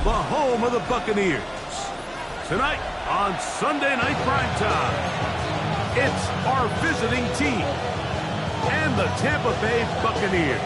the home of the Buccaneers. Tonight on Sunday Night Primetime, it's our visiting team and the Tampa Bay Buccaneers.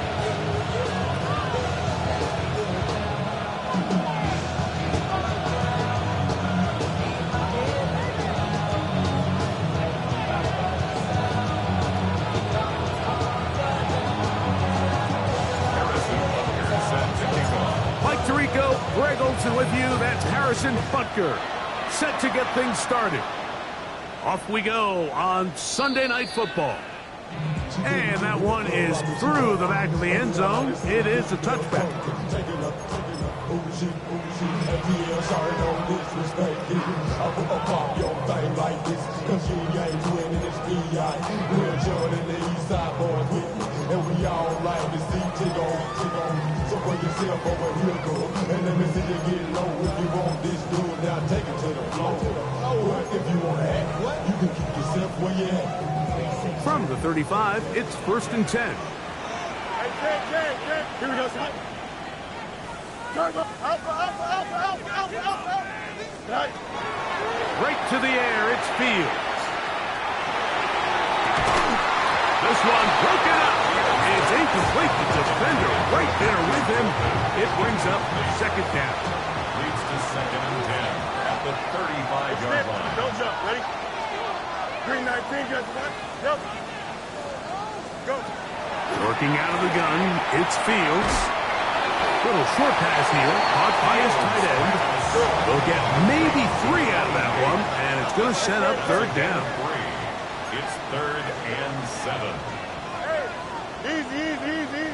Greg Olsen with you. That's Harrison Butker, set to get things started. Off we go on Sunday Night Football. And that one is through the back of the end zone. It is a touchback. And we all like to see take on. So put yourself over here, go. And let me see you get low. If you want this dude, now take it to the floor. But if you want to act, you can keep yourself where you at. From the 35, it's 1st and 10. Hey, Here we go, son. Right to the air, it's Fields. This one broken up. It's incomplete. The defender right there with him. It brings up 2nd down. Leads to 2nd and 10 at the 35-yard line. Don't jump. Ready? Green 19, just one. Jump. Go. Working out of the gun, it's Fields. Little short pass here, caught by his tight end. They'll get maybe 3 out of that one, and it's going to set up 3rd down. It's 3rd and 7. Hey, easy.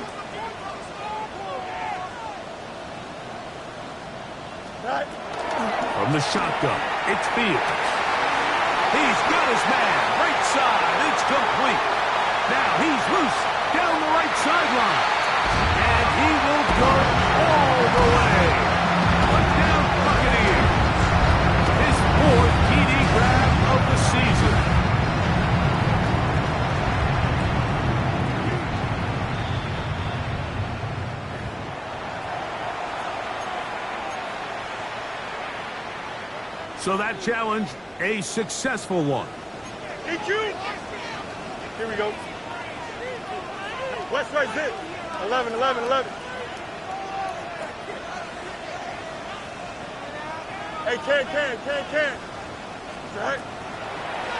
From the shotgun, it's Fields. He's got his man, right side, it's complete. Now he's loose, down the right sideline. And he will go all the way. Touchdown Buccaneers. His 4th TD grab of the season. So that challenge, a successful one. EQ. Here we go. West right zip. 11. Hey, can. All right.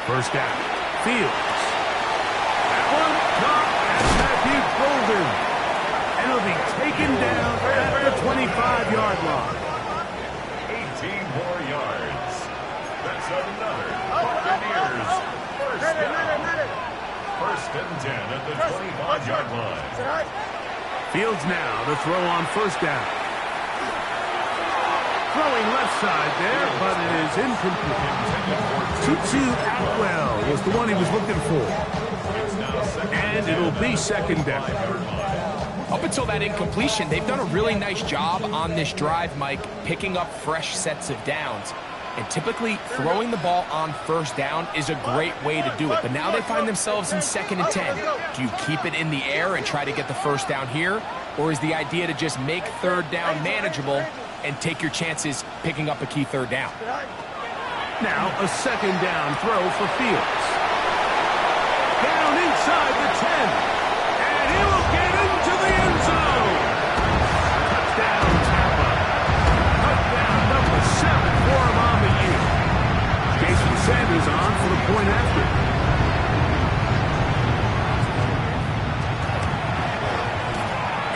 1st down. Fields. That one caught at Matthew Golden. And it'll be taken down at the 25-yard line. 18 more yards. That's another Buccaneers 1st down. 1st and 10 at the 25-yard line. Fields now to throw on 1st down. Throwing left side there, but it is incomplete. Tutu Atwell was the one he was looking for. And it'll be 2nd down. Up until that incompletion, they've done a really nice job on this drive, Mike, picking up fresh sets of downs. And typically, throwing the ball on 1st down is a great way to do it. But now they find themselves in 2nd and 10. Do you keep it in the air and try to get the 1st down here? Or is the idea to just make 3rd down manageable and take your chances picking up a key 3rd down? Now a 2nd down throw for Fields. Down inside the 10. And he will get into the end zone. Touchdown, Tampa. Touchdown number 7 for him on the year. Jason Sanders on for the point after.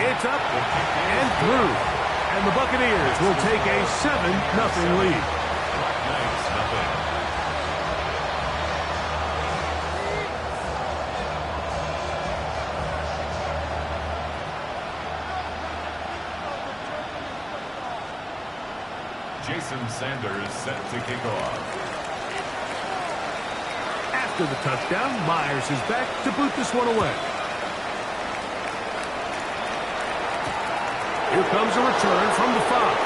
It's up and through. And the Buccaneers will take a 7-0 lead. Jason Sanders set to kick off. After the touchdown, Myers is back to boot this one away. Here comes a return from the 5.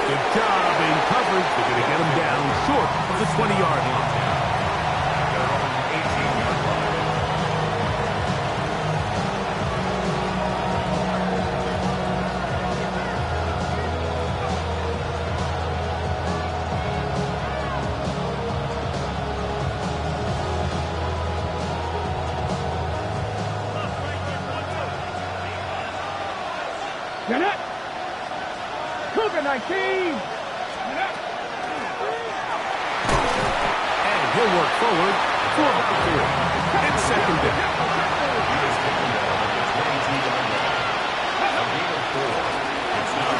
Good job in coverage. They're going to get him down short of the 20-yard line. Cougar 19. And he'll work forward for about 3. It's second down.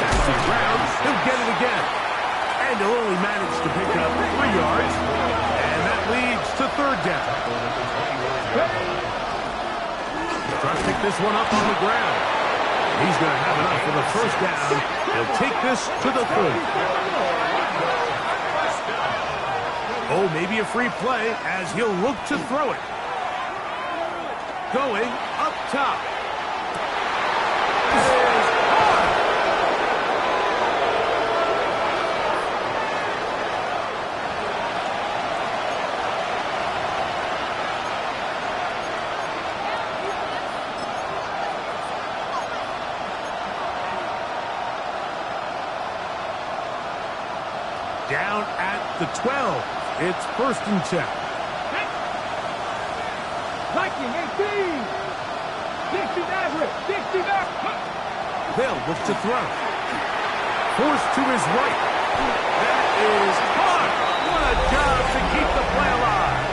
Back to the ground. He'll get it again. And he'll only manage to pick up 3 yards. And that leads to third down. Trying to pick this one up on the ground. He's going to have enough for the first down. He'll take this to the 30. Oh, maybe a free play as he'll look to throw it. Going up top. Down at the 12. It's first and 10. Viking 18. 60 Nazareth. 60 Nazareth. They'll look to throw. Forced to his right. That is hard. What a job to keep the play alive.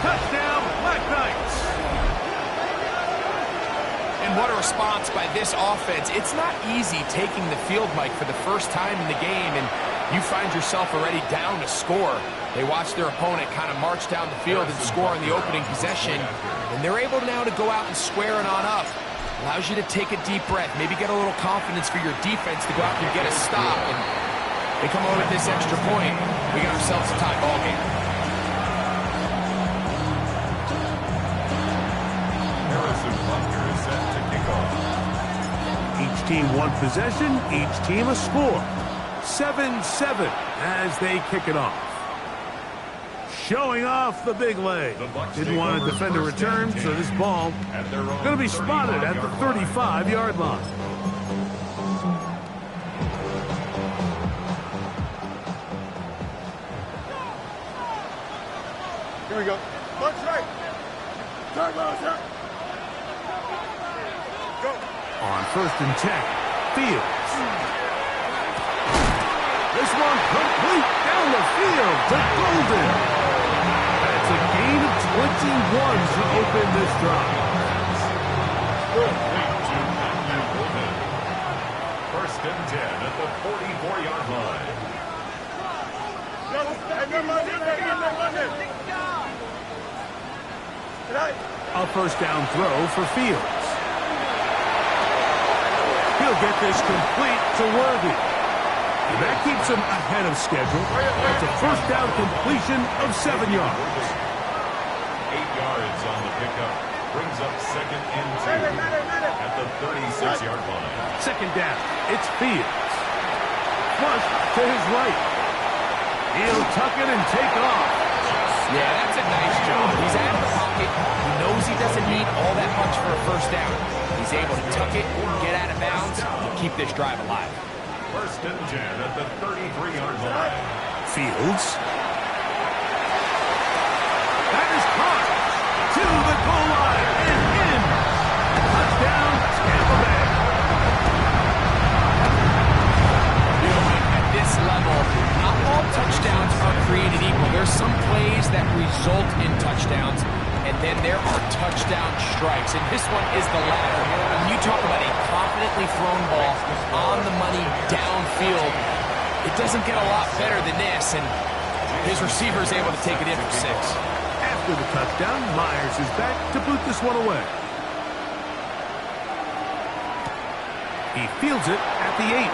Touchdown, Black Knights. And what a response by this offense. It's not easy taking the field, Mike, for the first time in the game, and you find yourself already down to score. They watch their opponent kind of march down the field and score on the opening possession, and they're able now to go out and square it on up. Allows you to take a deep breath, maybe get a little confidence for your defense to go out and get a stop. And they come over with this extra point. We got ourselves a tie ball game. Harrison Butker is set to kick off. Each team one possession, each team a score. 7-7 as they kick it off. Showing off the big leg. Didn't want to defend a return, so this ball going to be spotted at the 35-yard line. Here we go. March right. Turn low, sir. Go. On first and 10, Fields. This one complete down the field to Golden. That's a gain of 21 to open this drive. First and 10 at the 44-yard line. A first down throw for Fields. He'll get this complete to Worthy. And that keeps him ahead of schedule. It's a first down completion of 7 yards. 8 yards on the pickup. Brings up second and 2 at the 36-yard line. Second down. It's Fields. Flush to his right. He'll tuck it and take off. Yeah, that's a nice job. He's out of the pocket. He knows he doesn't need all that much for a first down. He's able to tuck it, get out of bounds, and keep this drive alive. First and 10 at the 33-yard line. Fields. That is caught to the goal line and in. Touchdown, Tampa Bay. At this level, not all touchdowns are created equal. There's some plays that result in touchdowns, and then there are touchdown strikes, and this one is the latter. When you talk about a confidently thrown ball on the money downfield, it doesn't get a lot better than this, and his receiver is able to take it in for 6. After the touchdown, Myers is back to boot this one away. He fields it at the 8.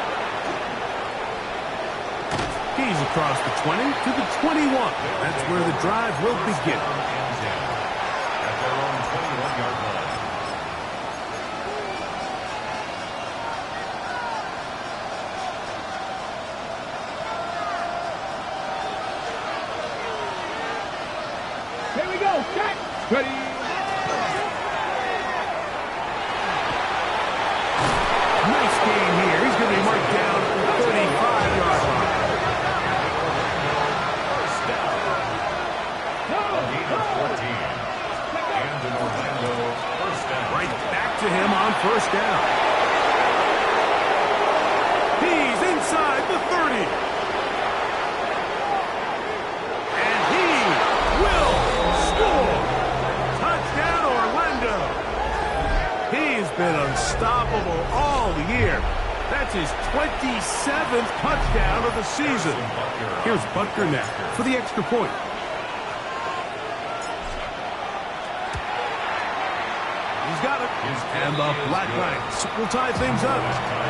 He's across the 20 to the 21. That's where the drive will begin. At their own 21-yard line. Here we go. Check. Ready. Nice game here. He's going to be marked down at the 35-yard line. To him on first down. He's inside That's his 27th touchdown of the season. Here's Butker now for the extra point. He's got it. And the Black Knights will tie things up.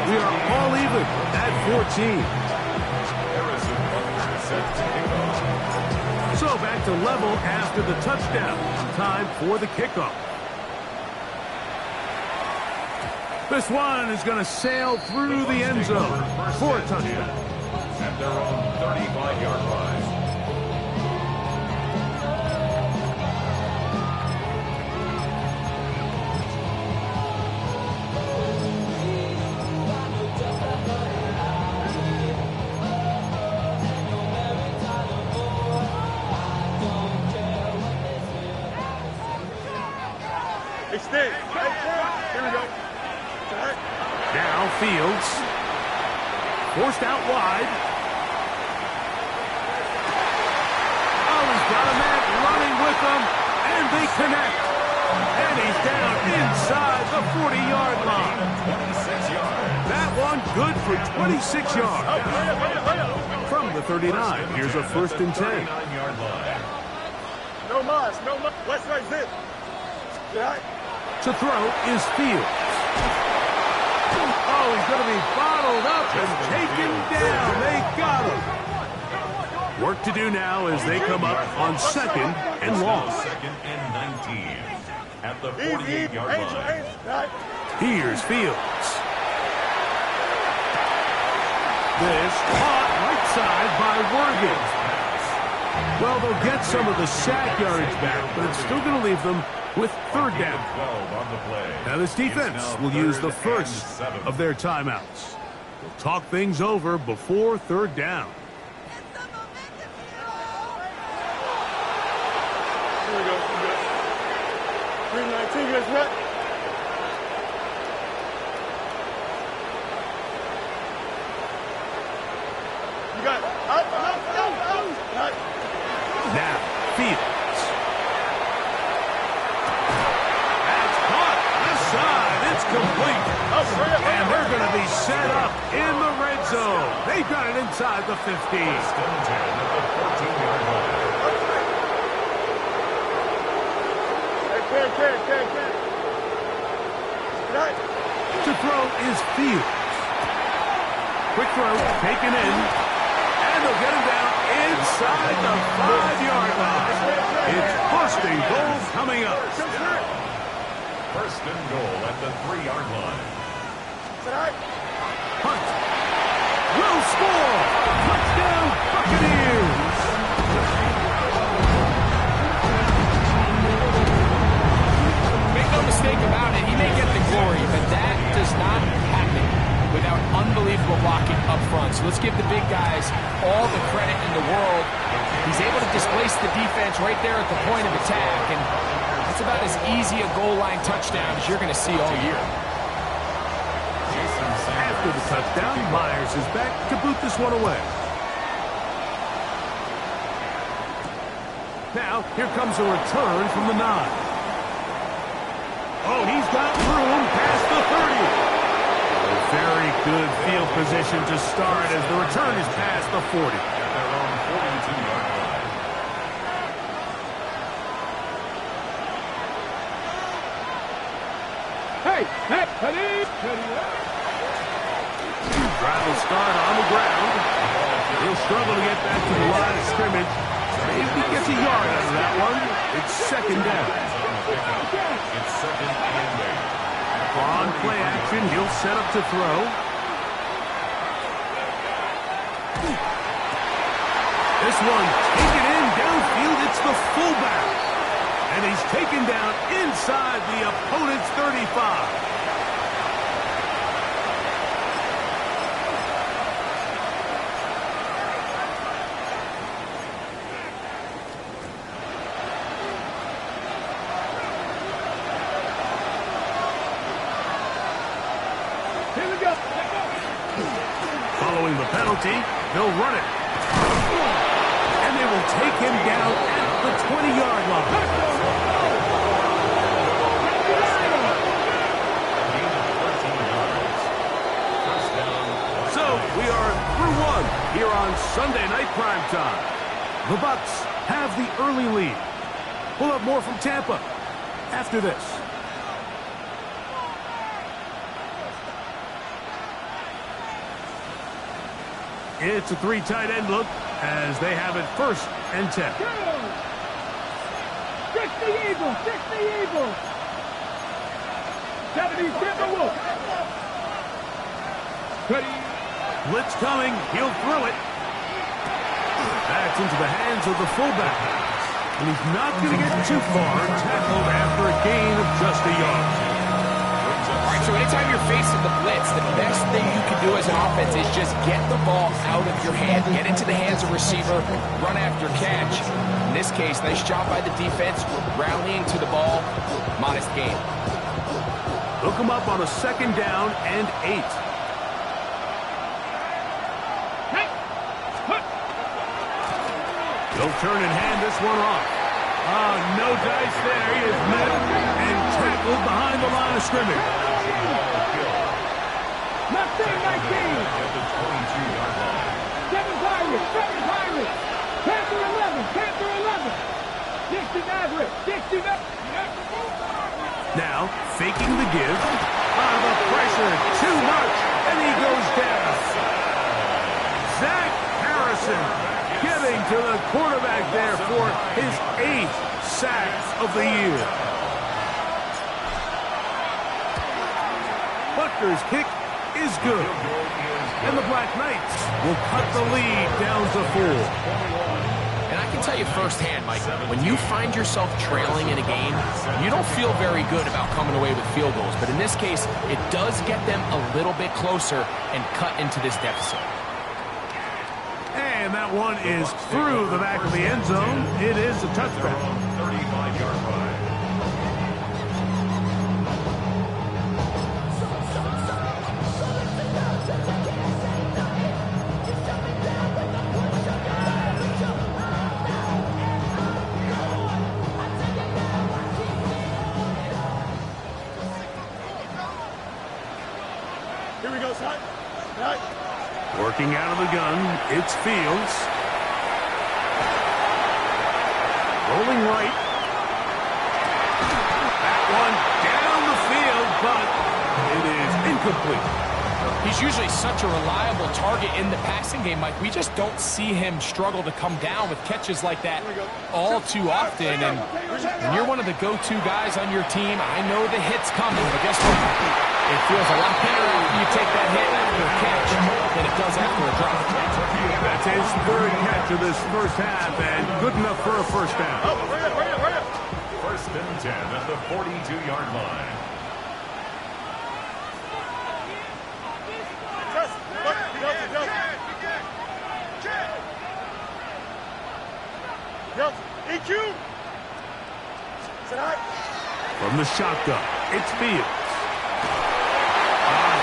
We are all even at 14. So back to level after the touchdown. Time for the kickoff. This one is going to sail through the end zone for a touchdown. At their own 35-yard line. Extend. Here we go. Now Fields. Forced out wide. Oh, he's got a man running with them. And they connect. And he's down inside the 40-yard line. 26 yards. That one good for 26 yards. From the 39, here's a 1st and 10. 39-yard line. No mas, no mas. Let's raise it. To throw is Fields. Oh, he's going to be bottled up and taken down. They got him. Work to do now as they come up on 2nd and long. 2nd and 19 at the 48-yard line. Here's Fields. This caught right side by Worthing. Well, they'll get some of the sack yardage back, but it's still going to leave them with 3rd down. Now this defense will use the first of their timeouts. We'll talk things over before 3rd down. Here we go. 319, guys, right? You got it. Out. Now, Fields. That's caught. This side. It's complete. And they're going to be set up in the red zone. They've got it inside the 15. Still 10 at the 14-yard line. To throw is Fields. Quick throw taken in. And they'll get him down inside the 5-yard line. It's 1st and goal coming up. 1st and goal at the 3-yard line. Hunt. Will score. Touchdown, Buccaneers. Make no mistake about it, he may get the glory, but that does not happen without unbelievable blocking up front. So let's give the big guys all the credit in the world. He's able to displace the defense right there at the point of attack, and that's about as easy a goal line touchdown as you're going to see all year. After the touchdown, Myers is back to boot this one away. Now, here comes a return from the 9. Oh, he's got room past the 30. A very good field position to start as the return is past the 40. At their own 42-yard line. Drive will start on the ground. He'll struggle to get back to the line of scrimmage. Maybe gets a yard out of that one. It's 2nd down. It's 2nd and 8. On play action, he'll set up to throw. This one taken in downfield. It's the fullback. And he's taken down inside the opponent's 35. Following the penalty, they'll run it. And they will take him down at the 20-yard line. Gain of 13 yards. 1st down for one here on Sunday Night Primetime. The Bucks have the early lead. We'll have more from Tampa after this. It's a 3 tight end look as they have it 1st and 10. Fix the Eagles! Fix the Eagles! 70 Timberwolves! Blitz coming. He'll throw it. That's into the hands of the fullback. And he's not going to get too far, tackled after a gain of just a yard. All right, so anytime you're facing the blitz, the best thing you can do as an offense is just get the ball out of your hand, get into the hands of receiver, run after catch. In this case, nice job by the defense, rallying to the ball, modest gain. Hook him up on a 2nd down and 8. He'll turn and hand this one off. No dice there. He is met and tackled behind the line of scrimmage. Not 19! Seven Pirates! Panther 11! Dixie Maverick! Now, faking the give. The pressure, too much, and he goes down. Zach Harrison getting to the quarterback there for his 8th sack of the year. Butker's kick is good. And the Black Knights will cut the lead down to 4. And I can tell you firsthand, Mike, when you find yourself trailing in a game, you don't feel very good about coming away with field goals. But in this case, it does get them a little bit closer and cut into this deficit. And that one is through the back of the end zone. It is a touchback. 35-yard line. Here we go, son. Working out of the gun, it's Fields. Rolling right. That one down the field, but it is incomplete. He's usually such a reliable target in the passing game, Mike. We just don't see him struggle to come down with catches like that all too often. And when you're one of the go-to guys on your team, I know the hit's coming, but guess what? It feels a lot better after you take that hit after a catch than it does after a drop. That's his 3rd catch of this 1st half, and good enough for a 1st down. 1st and 10 at the 42-yard line. EQ! From the shotgun, it's Fields.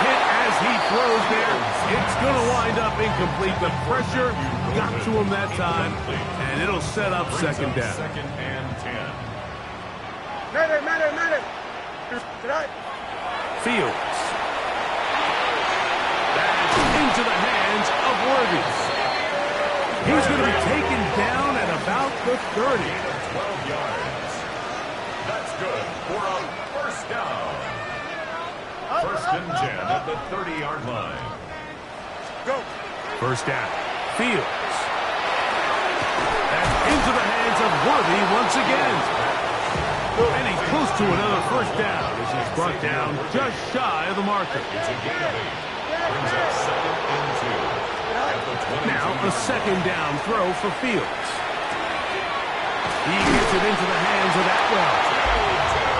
Hit as he throws there. It's going to wind up incomplete. The pressure got to him that time, and it'll set up 2nd down. 2nd and 10. Matter. Fields. That's into the hands of Worthy. He's going to be taken down at about the 30. 12 yards. That's good for a 1st down. 1st and 10 at the 30-yard line. Go. 1st down. Fields. And into the hands of Worthy once again. And he's close to another 1st down as he's brought down just shy of the marker. It's a gain of 8. Brings up 2nd and 2. Now a 2nd down throw for Fields. He gets it into the hands of Atwell.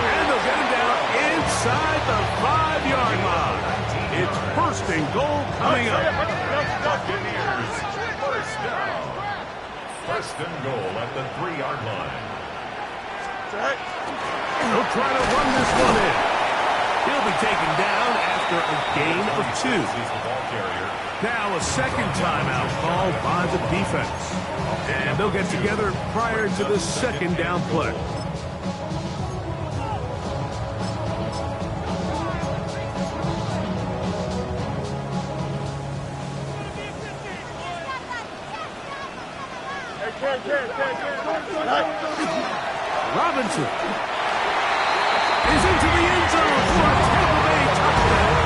And they'll get him down inside the 5-yard line. It's 1st and goal coming up. Buccaneers, 1st down. 1st and goal at the 3-yard line. He'll try to run this one in. He'll be taken down after a gain of 2. He's the ball carrier. Now a 2nd timeout called by the defense. And they'll get together prior to the 2nd down play. Robinson is into the end zone for a Tampa Bay touchdown.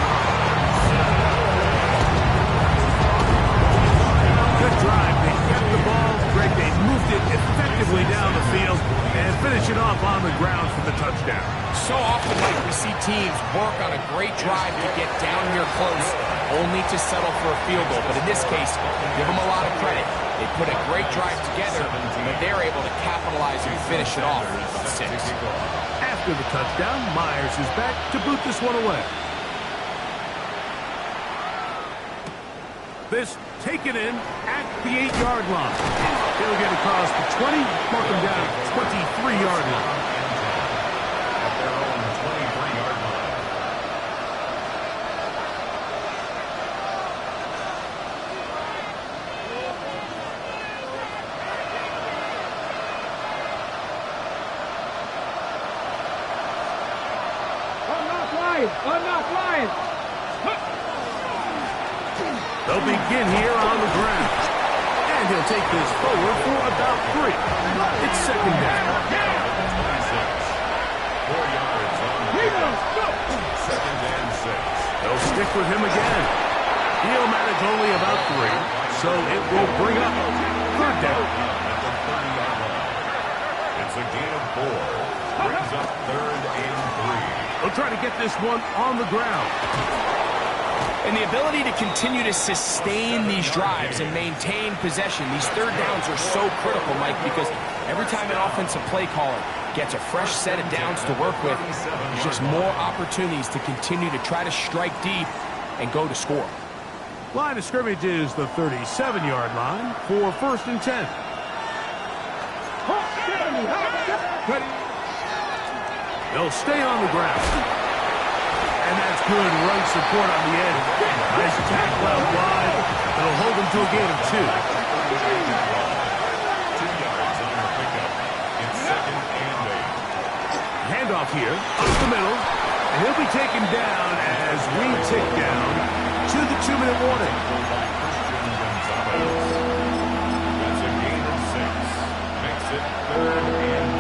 Good drive. They kept the ball. Greg, they moved it effectively down the field and finish it off on the ground for the touchdown. So often, like, we see teams work on a great drive to get down here close, only to settle for a field goal. But in this case, give them a lot of credit. They put a great drive together, but they're able to capitalize and finish it off with 6. After the touchdown, Myers is back to boot this one away. This taken in at the 8-yard line. He'll get across the 20, mark him down at 23-yard line. At their own 23-yard line. Unlock Lions! They'll begin here on the ground. And he'll take this forward for about 3. It's second down. 4 yards on the pickup. Second and 6. They'll stick with him again. He'll manage only about 3, so it will bring up third down. At the 30-yard line. It's a gain of 4. Brings up third and 3. They'll try to get this one on the ground. And the ability to continue to sustain these drives and maintain possession, these third downs are so critical, Mike, because every time an offensive play caller gets a fresh set of downs to work with, there's just more opportunities to continue to try to strike deep and go to score. Line of scrimmage is the 37-yard line for first and 10. They'll stay on the ground. And that's good run support on the end. Nice tackle out wide. They'll hold him to a gain of 2. 2 yards on the pickup. It's second and 8. Handoff here, up the middle. And he'll be taken down as we tick down to the 2-minute warning. That's a gain of 6. Makes it third and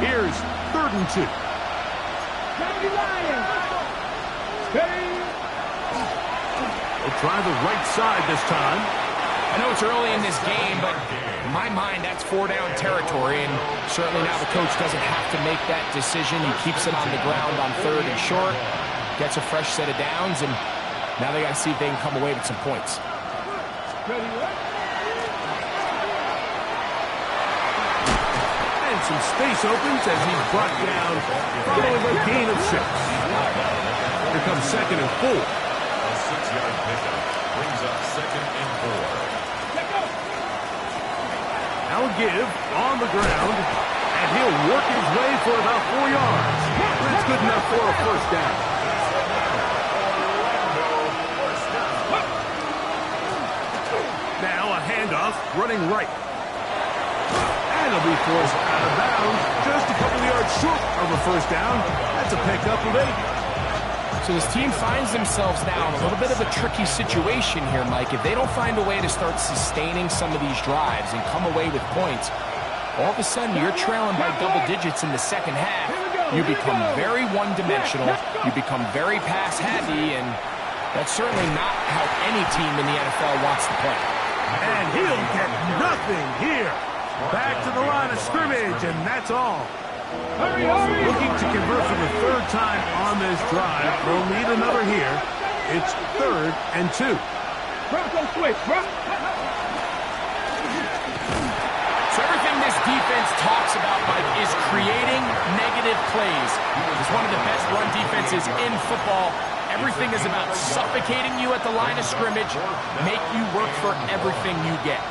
2. Here's third and 2. They'll try the right side this time. I know it's early in this game, but in my mind, that's 4-down territory, and certainly now the coach doesn't have to make that decision. He keeps it on the ground on third and short, gets a fresh set of downs, and now they got to see if they can come away with some points. And some space opens as he's brought down following a gain of 6. Here comes second and 4. A 6-yard pickup brings up second and 4. Now a give on the ground, and he'll work his way for about 4 yards. That's good enough for a first down. Now a handoff running right. And he'll be forced out of bounds just a couple of yards short of a first down. That's a pickup of 8. So this team finds themselves now in a little bit of a tricky situation here, Mike. If they don't find a way to start sustaining some of these drives and come away with points, all of a sudden you're trailing by double digits in the second half. You become very one-dimensional. You become very pass-happy, and that's certainly not how any team in the NFL wants to play. And he'll get nothing here. Back to the line of scrimmage, and that's all. Looking to convert for the third time on this drive. They'll need another here. It's third and 2. So everything this defense talks about, Mike, is creating negative plays. It's one of the best run defenses in football. Everything is about suffocating you at the line of scrimmage, make you work for everything you get.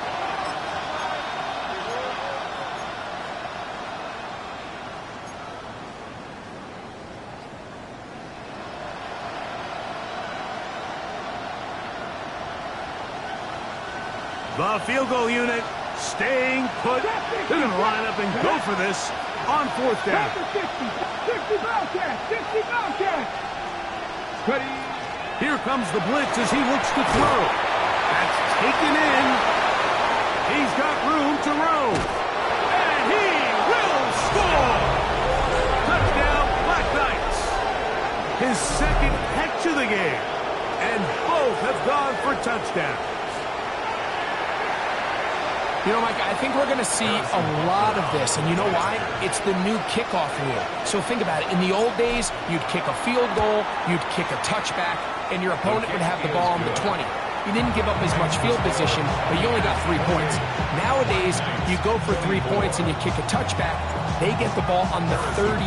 The field goal unit staying put. They're going to line up and go for this on fourth down. 60 Bobcat. Here comes the blitz as he looks to throw. That's taken in. He's got throw. And he will score. Touchdown, Black Knights. His second catch of the game. And both have gone for touchdowns. You know, Mike, I think we're going to see a lot of this, and you know why? It's the new kickoff rule. So think about it. In the old days, you'd kick a field goal, you'd kick a touchback, and your opponent would have the ball on the 20. You didn't give up as much field position, but you only got 3 points. Nowadays, you go for 3 points and you kick a touchback. They get the ball on the 35.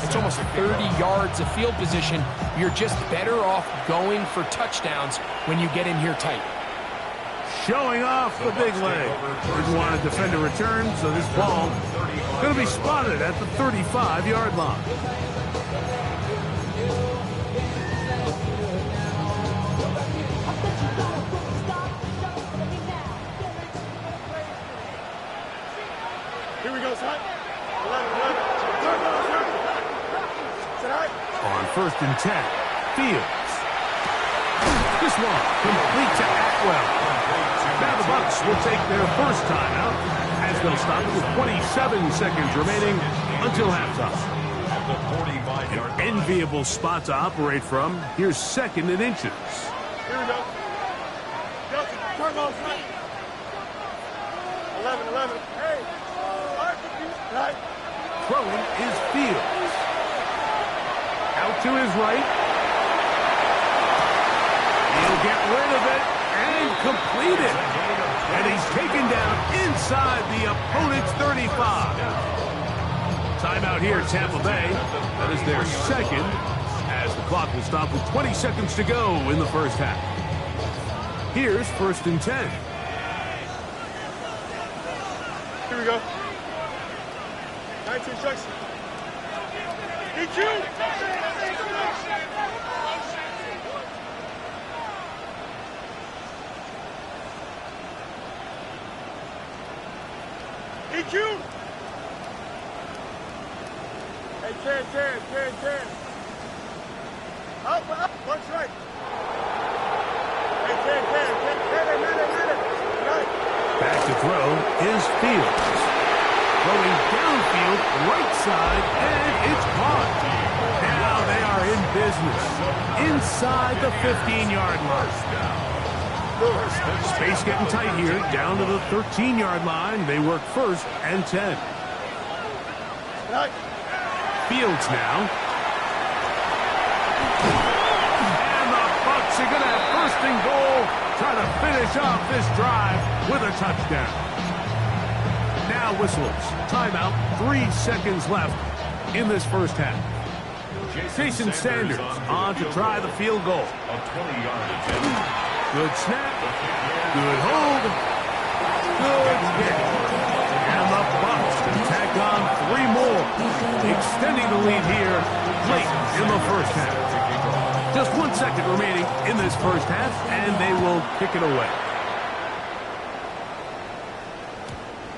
It's almost 30 yards of field position. You're just better off going for touchdowns when you get in here tight. Showing off the big leg. Didn't want to defend a return, so this ball going to be spotted at the 35-yard line. Here we go, son. 11. On 1st and 10, Fields. This one complete to Atwell. Now the Bucks will take their first timeout as they'll stop with 27 seconds remaining until halftime. An enviable spot to operate from. Here's 2nd and inches. Here we go. Turn on, son. 11. Hey. Right. Throwing is Fields. Out to his right. He'll get rid of it and complete it. And he's taken down inside the opponent's 35. Timeout here, Tampa Bay. That is their second, as the clock will stop with 20 seconds to go in the first half. Here's 1st and 10. Here we go. 19 instructions. EQ. EQ. Hey, 10. Up, one strike. Hey, 10. Right. Back to throw is Fields. Throwing downfield, right side, and it's caught. Now they are in business. Inside the 15-yard line. Space getting tight here. Down to the 13-yard line. They work 1st and 10. Right. Fields now. And the Bucks are going to have 1st and goal. Trying to finish off this drive with a touchdown. Now whistles. Timeout. 3 seconds left in this first half. Jason Sanders on to try the field goal. A 20-yard attempt. Good snap. Good hold. Good hit. And the Bucks can tack on 3 more, extending the lead here late in the first half. Just 1 second remaining in this first half, and they will kick it away.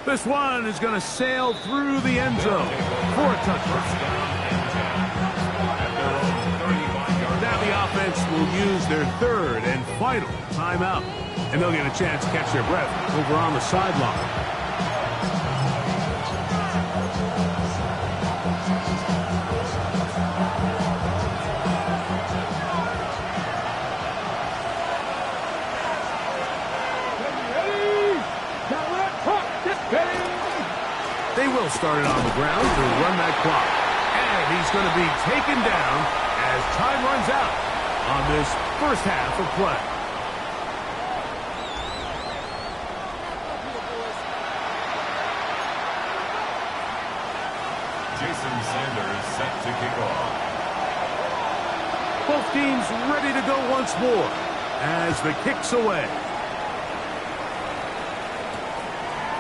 This one is going to sail through the end zone for a touchdown. Now the offense will use their 3rd and final timeout, and they'll get a chance to catch their breath over on the sideline. They will start it on the ground to run that clock. And he's going to be taken down as time runs out on this first half of play. Jason Sanders set to kick off. Both teams ready to go once more as the kick's away.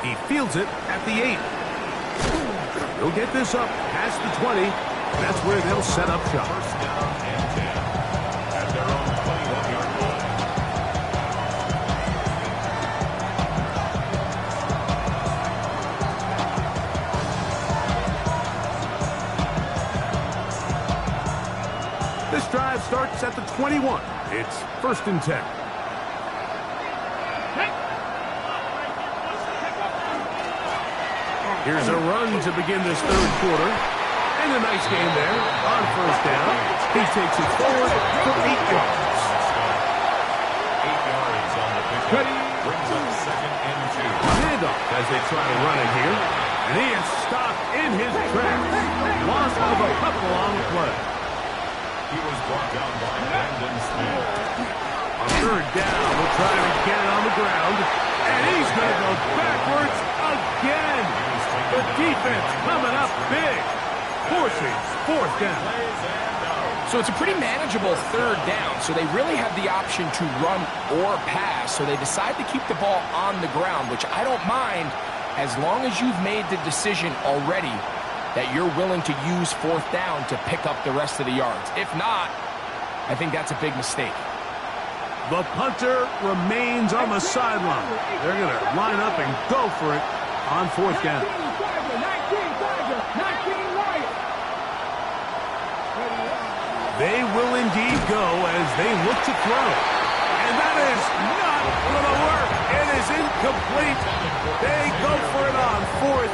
He fields it at the 8. He'll get this up past the 20. That's where they'll set up shop. 1st down and 10 at their own 21-yard line. This drive starts at the 21. It's 1st and 10. Here's a run to begin this third quarter. And a nice game there on first down. He takes it forward for 8 yards. 8 yards on the pickup. Brings up second and 2. Handoff as they try to run it here. And he is stopped in his tracks. Loss of a couple on the play. He was brought down by Brandon Smith. On third down, we'll try to get it on the ground. And he's going to go backwards again. The defense coming up big. Forcing fourth down. So it's a pretty manageable third down, so they really have the option to run or pass, so they decide to keep the ball on the ground, which I don't mind as long as you've made the decision already that you're willing to use fourth down to pick up the rest of the yards. If not, I think that's a big mistake. The punter remains on the sideline. They're going to line up and go for it on fourth down. They will indeed go as they look to throw. And that is not going to work. It is incomplete. They go for it on fourth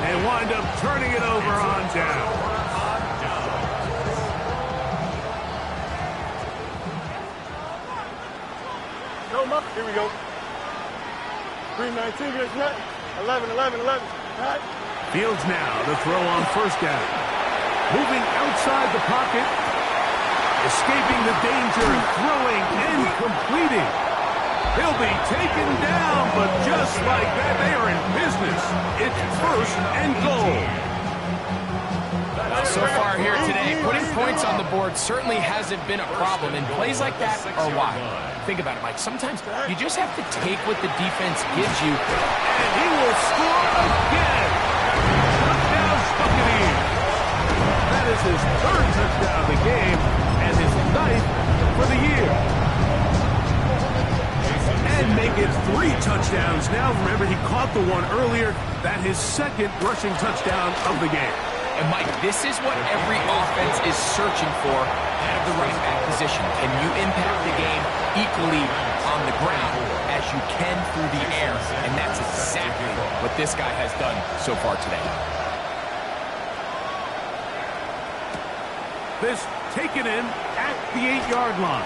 and wind up turning it over on down. Here we go. 3-19 gets net. 11. All right. Fields now to throw on first down. Moving outside the pocket. Escaping the danger, throwing and completing. He'll be taken down, but just like that, they are in business. It's first and goal. Well, so far here today, putting points on the board certainly hasn't been a problem, and plays like that are why. Think about it, Mike. Sometimes you just have to take what the defense gives you. And he will score again. Touchdown, Buccaneers. That is his third touchdown of the game and his ninth for the year. And make it 3 touchdowns now. Remember, he caught the one earlier. That his second rushing touchdown of the game. And, Mike, this is what every offense is searching for out of the running back position. Can you impact the game equally on the ground as you can through the air? And that's exactly what this guy has done so far today. This taken in at the 8-yard line.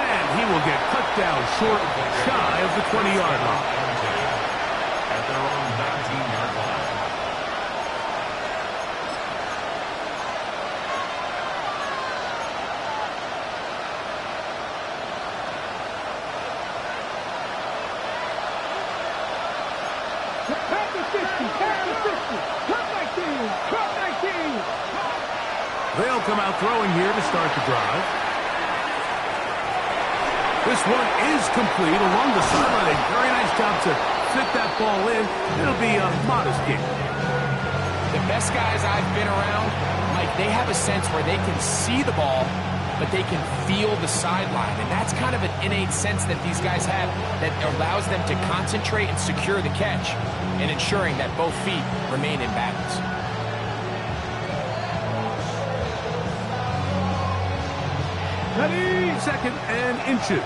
And he will get cut down short, shy of the 20-yard line. At their own 19-yard line. They'll come out throwing here to start the drive. This one is complete along the sideline. Very nice job to fit that ball in. It'll be a modest gain. The best guys I've been around, Mike, they have a sense where they can see the ball, but they can feel the sideline. And that's kind of an innate sense that these guys have that allows them to concentrate and secure the catch and ensuring that both feet remain in balance. Ready, second and inches.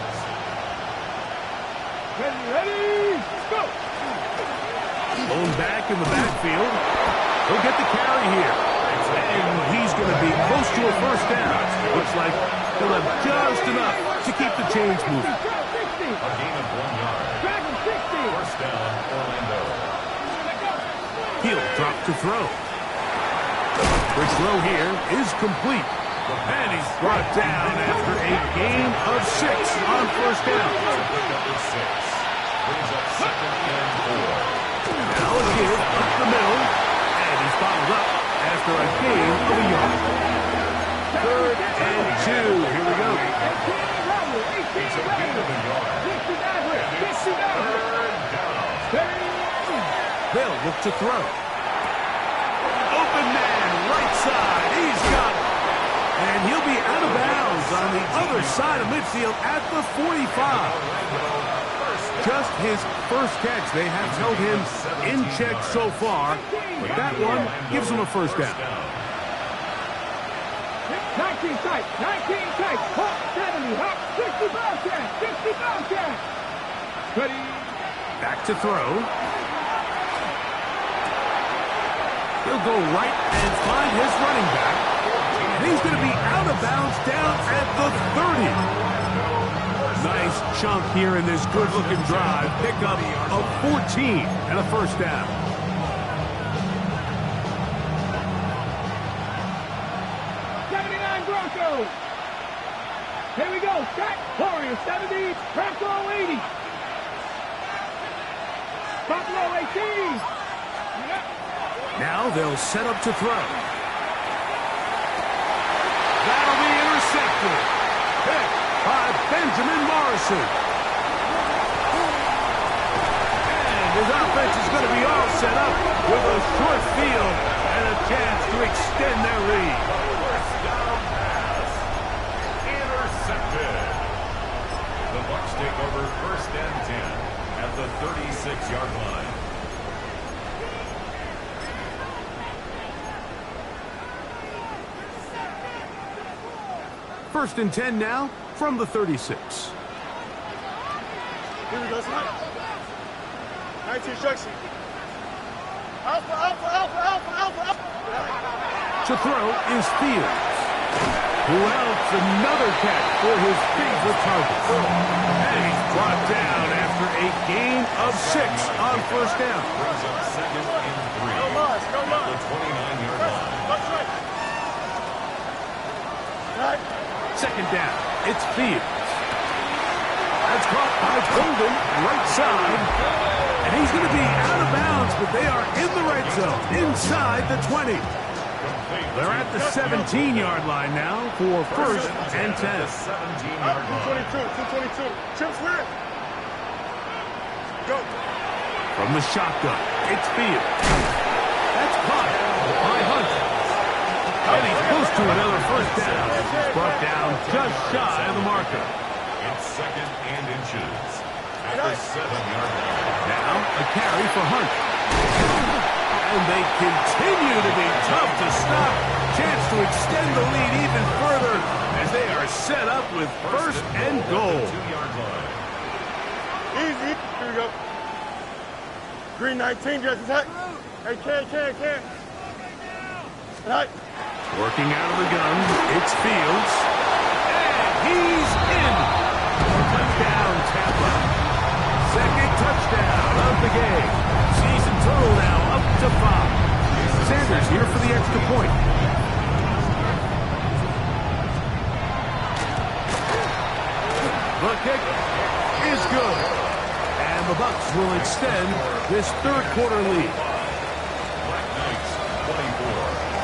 Ready, go! Going back in the backfield. He'll get the carry here. And he's going to be close to a first down. Looks like he'll have just enough to keep the chains moving. A gain of 1 yard. First down, Orlando. He'll drop to throw. The throw here is complete. And he's brought down after a gain of 6 on first down. Number 6. Brings up second and 4. Now a give up the middle. And he's followed up after a gain of a yard. Third and 2. Here we go. It's a gain of a yard. And it's third down. They'll look to throw. Open man, right side. He's got it. And he'll be out of bounds on the other side of midfield at the 45. Just his first catch. They have held him in check so far, but that one gives him a first down. 19 tight, 70, 60 Bobcat. Ready. Back to throw. He'll go right and find his running back. And he's going to be out of bounds down at the 30. Nice chunk here in this good-looking drive. Pickup of 14 and a first down. Broncos. Here we go. Set. Warrior 70. Bronco 80. Buffalo 18. Now they'll set up to throw. That'll be intercepted. Picked by Benjamin Morrison. And his offense is going to be all set up with a short field and a chance to extend their lead. The Bucs take over first and 10 at the 36-yard line. First and 10 now from the 36. Here we go, son. 19 instruction. Alpha, alpha, alpha, alpha, alpha, alpha. To throw is Fields. Who else? Another catch for his favorite target. And he's brought down after a gain of 6 on first down. Brings up second and 3 at the 29-yard line. Right. Second down, it's Fields. That's caught by Golden, right side. And he's going to be out of bounds, but they are in the red zone, inside the 20. They're at the 17-yard line now for first and 10. 17-yard line. 222. Chips clear. Go. From the shotgun, it's Fields. That's caught by Hunt. And he's close to another first down. Brought down just shy of the marker. It's second and inches at the 7-yard line. Now a carry for Hunt. And they continue to be tough to stop. Chance to extend the lead even further as they are set up with first and goal. 2-yard line. Easy. Here we go. Green 19, just attack. Hey, can. Right. Working out of the gun, it's Fields. And he's in. Touchdown, Tampa. Second touchdown of the game. Season total now up to 5. Sanders here for the extra point. The kick is good. And the Bucs will extend this third quarter lead. Black Knights, 24.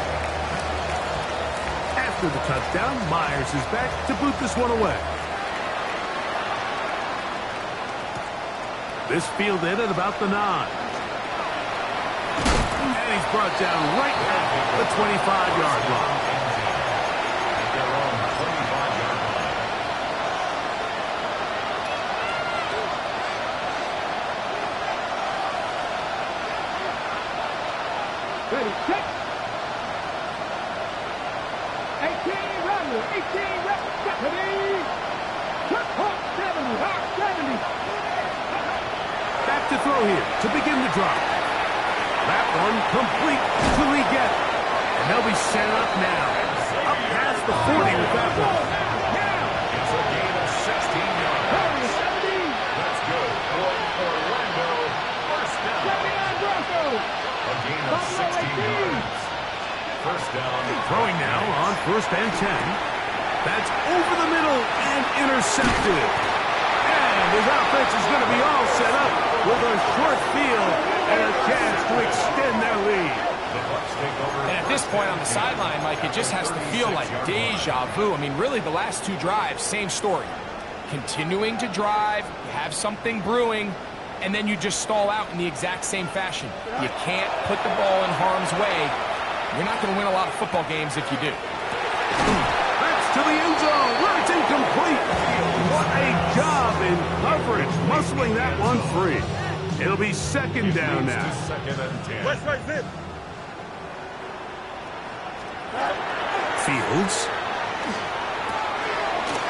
After the touchdown, Myers is back to boot this one away. This fielded at about the 9. And he's brought down right at the 25-yard line. At their own 25-yard line. Ready, check. 18, Rattler, 18, Rattler, ready. Cut, hawk, 70, hawk, 70. Back to throw here to begin the drive. That one complete to Lee Gett. And they'll be set up now. Up past the 40 with that one. It's a gain of 16 yards. That's good for Orlando. First down. A gain of 16 yards. First down. Throwing now on first and 10. That's over the middle and intercepted. And his offense is going to be all set up with a short field and a chance to extend their lead. The Bucs take over. And at this point on the sideline, Mike, it just has to feel like deja vu. I mean, really, the last two drives, same story. Continuing to drive, you have something brewing, and then you just stall out in the exact same fashion. You can't put the ball in harm's way. You're not going to win a lot of football games if you do. That's to the end zone where it's incomplete. What a job in coverage, muscling that one free. It'll be second down now. Second and 10. West right, zip. Fields.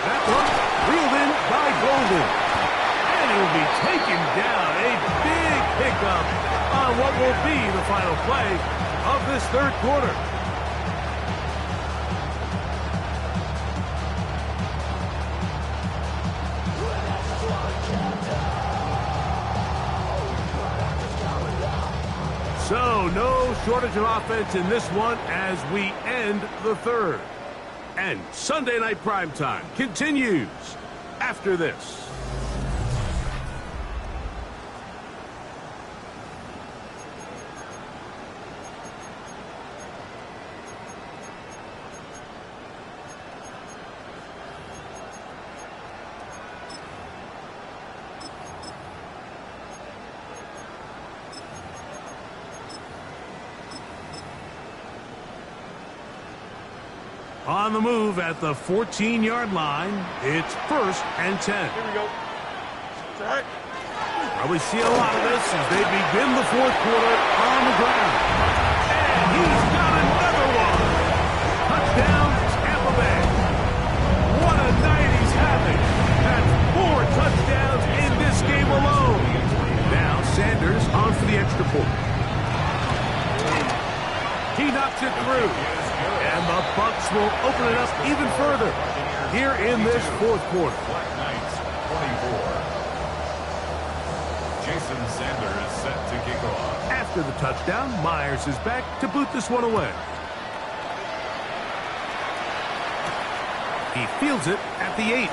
That one reeled in by Golden. And it will be taken down. A big pickup on what will be the final play. of this third quarter. So, no shortage of offense in this one as we end the third. And Sunday Night Primetime continues after this. On the move at the 14-yard line, it's 1st and 10. Here we go. Track. Probably see a lot of this as they begin the fourth quarter on the ground. And he's got another one. Touchdown, Tampa Bay. What a night he's having. That's 4 touchdowns in this game alone. Now Sanders on for the extra point. He knocks it through. And the Bucs will open it up even further here in this fourth quarter. Black Knights 24. Jason Sanders set to kick off. After the touchdown, Myers is back to boot this one away. He fields it at the 8.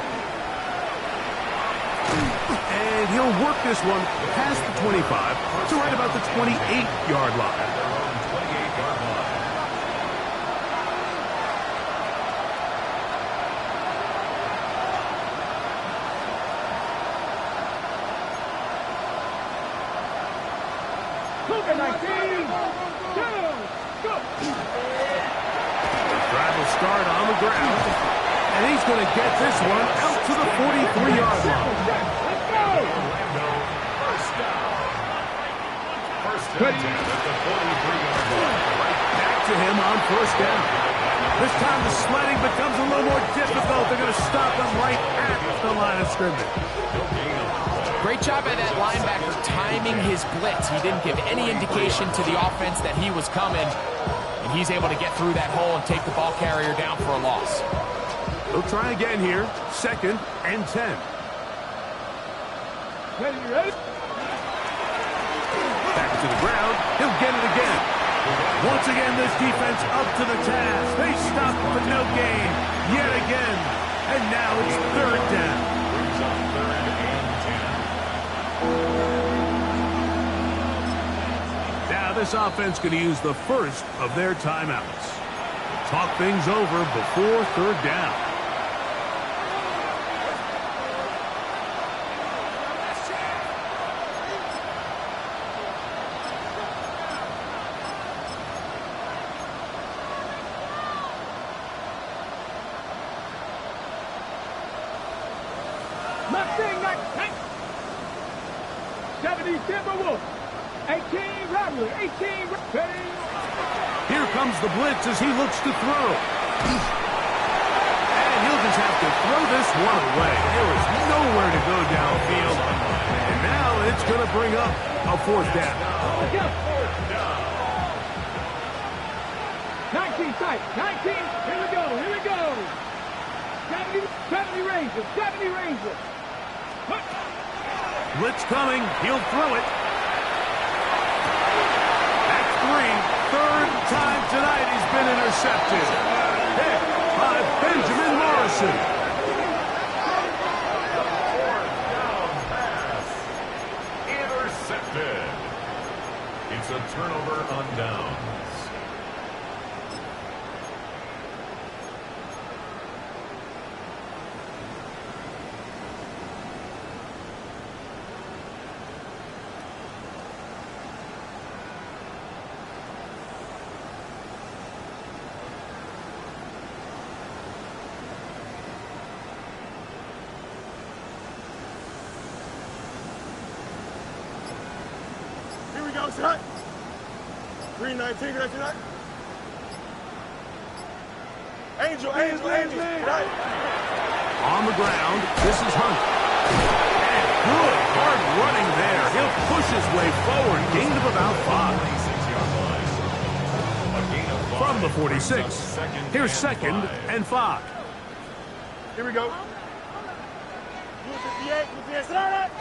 And he'll work this one past the 25 to right about the 28-yard line. Start on the ground, and he's going to get this one out to the 43-yard line. Let's go! First down. First and 10 at the 43-yard line. Right back to him on first down. This time the sledding becomes a little more difficult. They're going to stop him right at the line of scrimmage. Great job by that linebacker timing his blitz. He didn't give any indication to the offense that he was coming. And he's able to get through that hole and take the ball carrier down for a loss. He'll try again here. 2nd and 10. Ready? Back to the ground. He'll get it again. Once again, this defense up to the task. They stop with no gain yet again. And now it's 3rd down. Brings up 3rd and 10. Now this offense going to use the first of their timeouts. Talk things over before 3rd down. Mustang 70 Timberwolves. 18 Rattler. 18 ready. Here comes the blitz as he looks to throw. And he'll just have to throw this one away. There is nowhere to go downfield. And now it's going to bring up a 4th down. Let's go. 19 tight. 19. Here we go. Here we go. 70 Rangers. 70 Rangers. Blitz coming. He'll throw it. That's 3. 3rd time tonight he's been intercepted. Hit by Benjamin Morrison. Down pass. Intercepted. It's a turnover on downs. Shot. 319, can I see that? Angel. Right. On the ground, this is Hunt. And good hard running there. He'll push his way forward. Gain of about 5. 26-yard line. From the 46, here's 2nd and 5. Here we go. Blue 58, blue 58, start.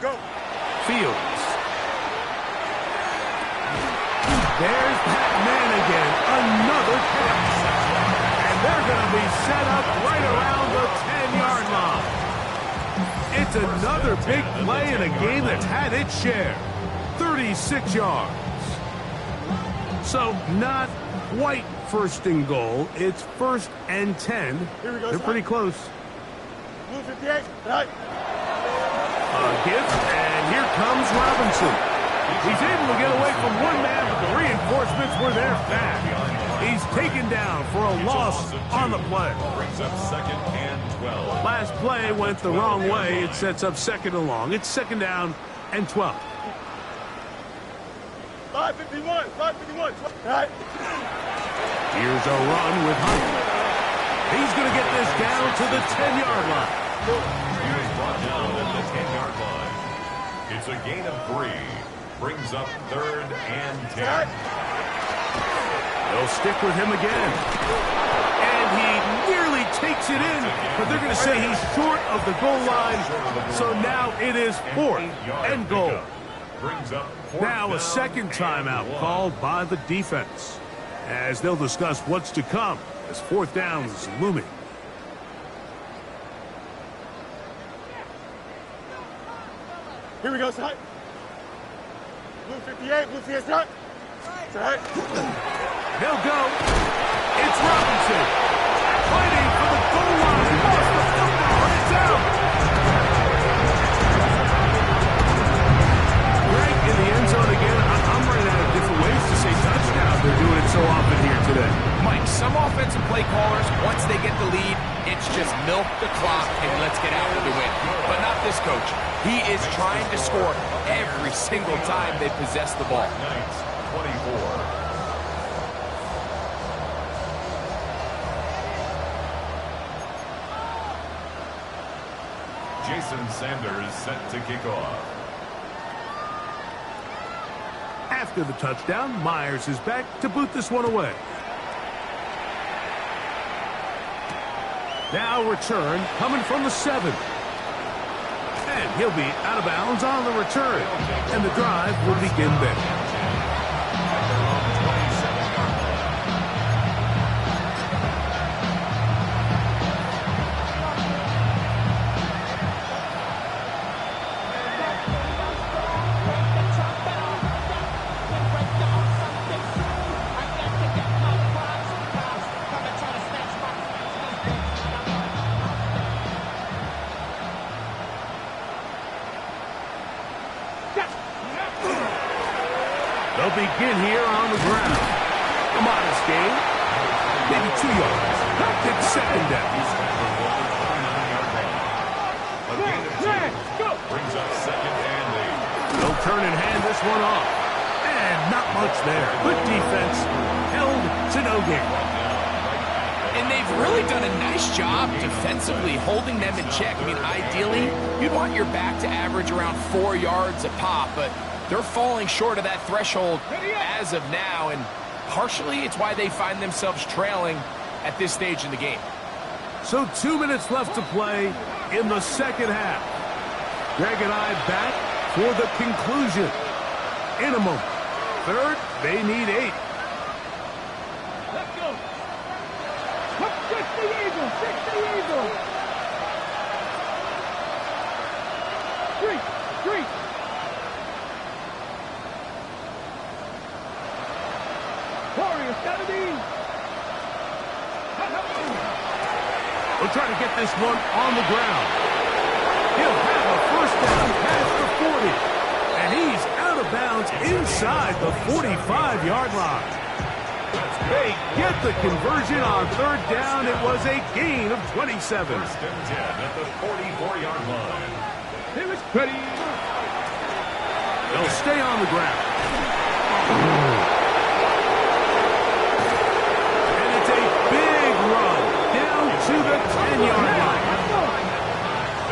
Go. Fields. There's that man again. Another catch. And they're going to be set up right around the 10-yard line. It's another big play in a game that's had its share. 36 yards. So not quite 1st and goal. It's 1st and 10. Here we go. They're pretty close. Blue 58, right. A gift, and here comes Robinson. He's able to get away from one man, but the reinforcements were there fast. He's taken down for a loss on the play. Brings up 2nd and 12. Last play went the wrong way. It sets up 2nd and long. It's 2nd down and 12. 551, right. Here's a run with Hunt. He's going to get this down to the 10-yard line. He's brought down at the 10-yard line. It's a gain of 3. Brings up 3rd and 10. They'll stick with him again. And he nearly takes it in, but they're going to say he's short of the goal line. So now it is 4th and goal. Brings up 4th Now a down 2nd timeout and called by the defense, as they'll discuss what's to come as 4th down is looming. Here we go, side. Blue 58, blue 58, start. Right. They'll go. It's Robinson. Fighting for the goal line. He lost the football, and it's out. Greg in the end zone again. I'm running out of different ways to say touchdown. They're doing it so often here today. Mike, some offensive play callers, once they get the lead, it's just milk the clock and let's get after the win. But not this coach. He is trying to score every single time they possess the ball. Knights, 24. Jason Sanders set to kick off. After the touchdown, Myers is back to boot this one away. Now return coming from the 7. And he'll be out of bounds on the return. And the drive will begin there. They'll begin here on the ground. A modest gain. Maybe 2 yards. It's 2nd down. Brings up 2nd and 8. They'll turn and hand this one off. And not much there. Good defense. Held to no gain. And they've really done a nice job defensively holding them in check. I mean, ideally, you'd want your back to average around 4 yards a pop, but they're falling short of that threshold as of now, and partially it's why they find themselves trailing at this stage in the game. So 2 minutes left to play in the 2nd half. Greg and I back for the conclusion in a moment. 3rd, they need 8. Let's go. 60 Eagles, 60 Eagles. Street. Warriors, 70. We'll try to get this one on the ground. He'll have a 1st down past the 40. And he's out of bounds inside the 45-yard line. They get the conversion on 3rd down. It was a gain of 27. 1st and 10 at the 44-yard line. Here is Petty. They'll stay on the ground. And it's a big run down to the 10-yard line.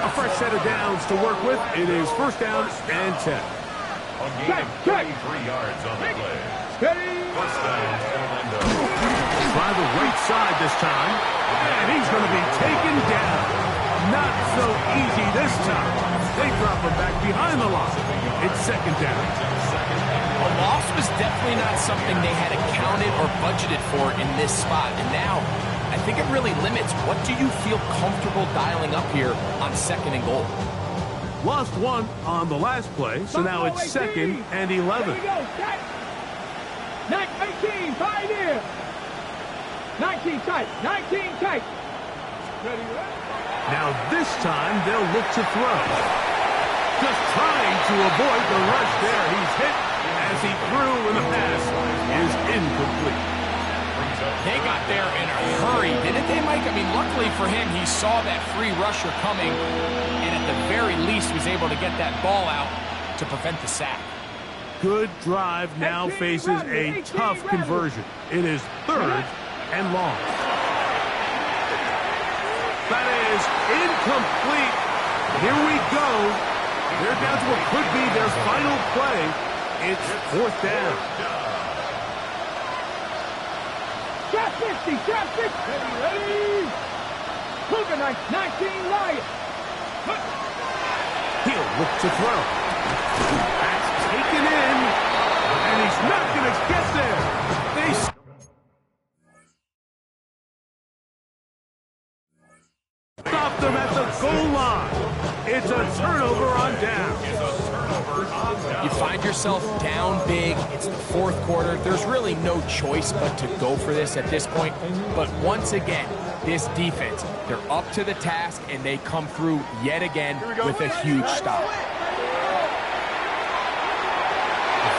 A 1st set of downs to work with. It is first down and 10. A gain of 33 yards on the play. First down, Orlando. Try the right side this time. And he's going to be taken down. Not so easy this time. They drop him back behind the line. It's second down. A loss was definitely not something they had accounted or budgeted for in this spot. And now, I think it really limits what do you feel comfortable dialing up here on second and goal. Lost one on the last play, so now it's second and 11. 18, 5 here. 19 tight, 19 tight. Now this time they'll look to throw. Just trying to avoid the rush there. He's hit as he threw, and the pass is incomplete. They got there in a hurry, didn't they, Mike? I mean, luckily for him, he saw that free rusher coming, and at the very least was able to get that ball out to prevent the sack. Good drive now faces a tough conversion. It is third and long. That is incomplete. Here we go. They're down to what could be their final play. It's fourth down. Shot 50, shot 50. Ready. Cougar 19 Lions. He'll look to throw. That's taken in, and he's not going to get there. They stopped them at the goal line. It's a turnover on down. You find yourself down big. It's the fourth quarter. There's really no choice but to go for this at this point. But once again, this defense, they're up to the task, and they come through yet again with a huge stop.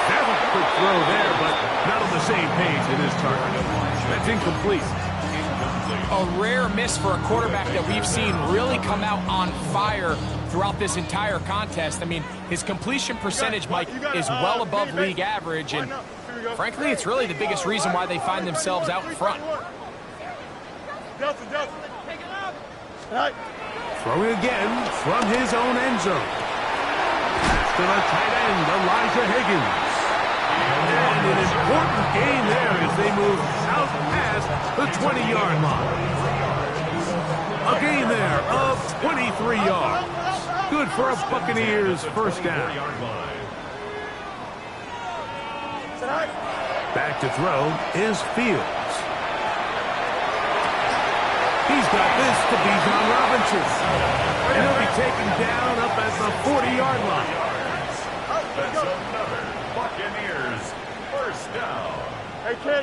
Very quick throw there, but not on the same page in his target. That's incomplete. A rare miss for a quarterback that we've seen really come out on fire throughout this entire contest. I mean, his completion percentage, Mike, is well above league average, and frankly, it's really the biggest reason why they find themselves out in front. Throwing again from his own end zone. Pass to the tight end, Elijah Higgins. And an important gain there as they move out past the 20-yard line. A gain there of 23 yards. Good for a Buccaneers first down. Back to throw is Fields. He's got this to Bijan Robinson. And he'll be taken down up at the 40-yard line. That's another Buccaneers first down.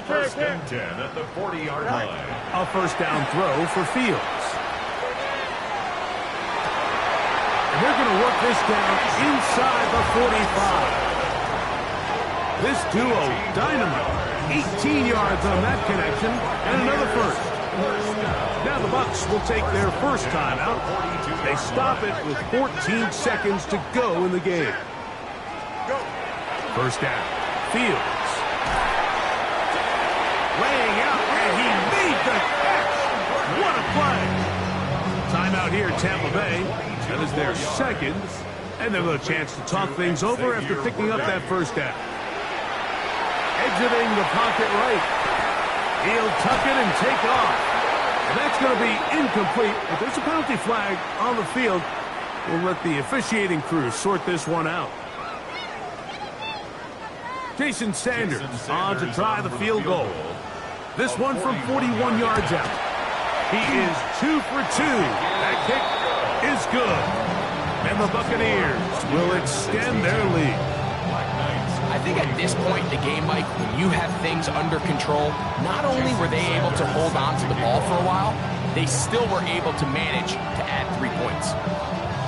First and 10 at the 40-yard line. A first down throw for Fields. And they're going to work this down inside the 45. This duo, dynamite. 18 yards on that connection, and another first. Now the Bucs will take their first time out. They stop it with 14 seconds to go in the game. First down. Fields. Laying out, and he made the catch. What a play. Timeout here, Tampa Bay. That is their second. And they'll have a chance to talk things over after picking up that first down. Exiting the pocket right. He'll tuck it and take off. And that's going to be incomplete, but there's a penalty flag on the field. We'll let the officiating crew sort this one out. Jason Sanders on to try the field goal. This one from 41 yards out. He is 2 for 2. That kick is good. And the Buccaneers will extend their lead. I think at this point in the game, Mike, when you have things under control, not only were they able to hold on to the ball for a while, they still were able to manage to add 3 points.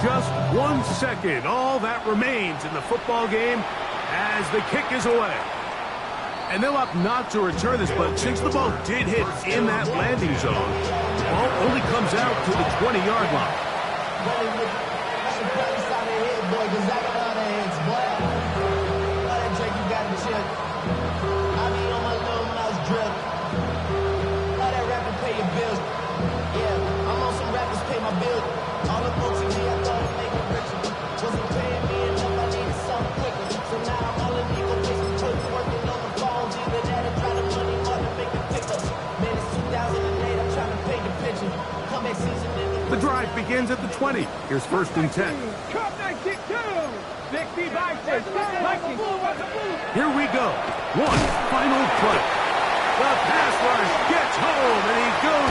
Just 1 second, all that remains in the football game as the kick is away. And they'll opt not to return this, but since the ball did hit in that landing zone, the ball only comes out to the 20-yard line. All the folks in here, I thought The drive begins at the 20. Here's 1st and 10. Cup 92. 60 by 6. Here we go. One final play. The pass rush gets home, and he goes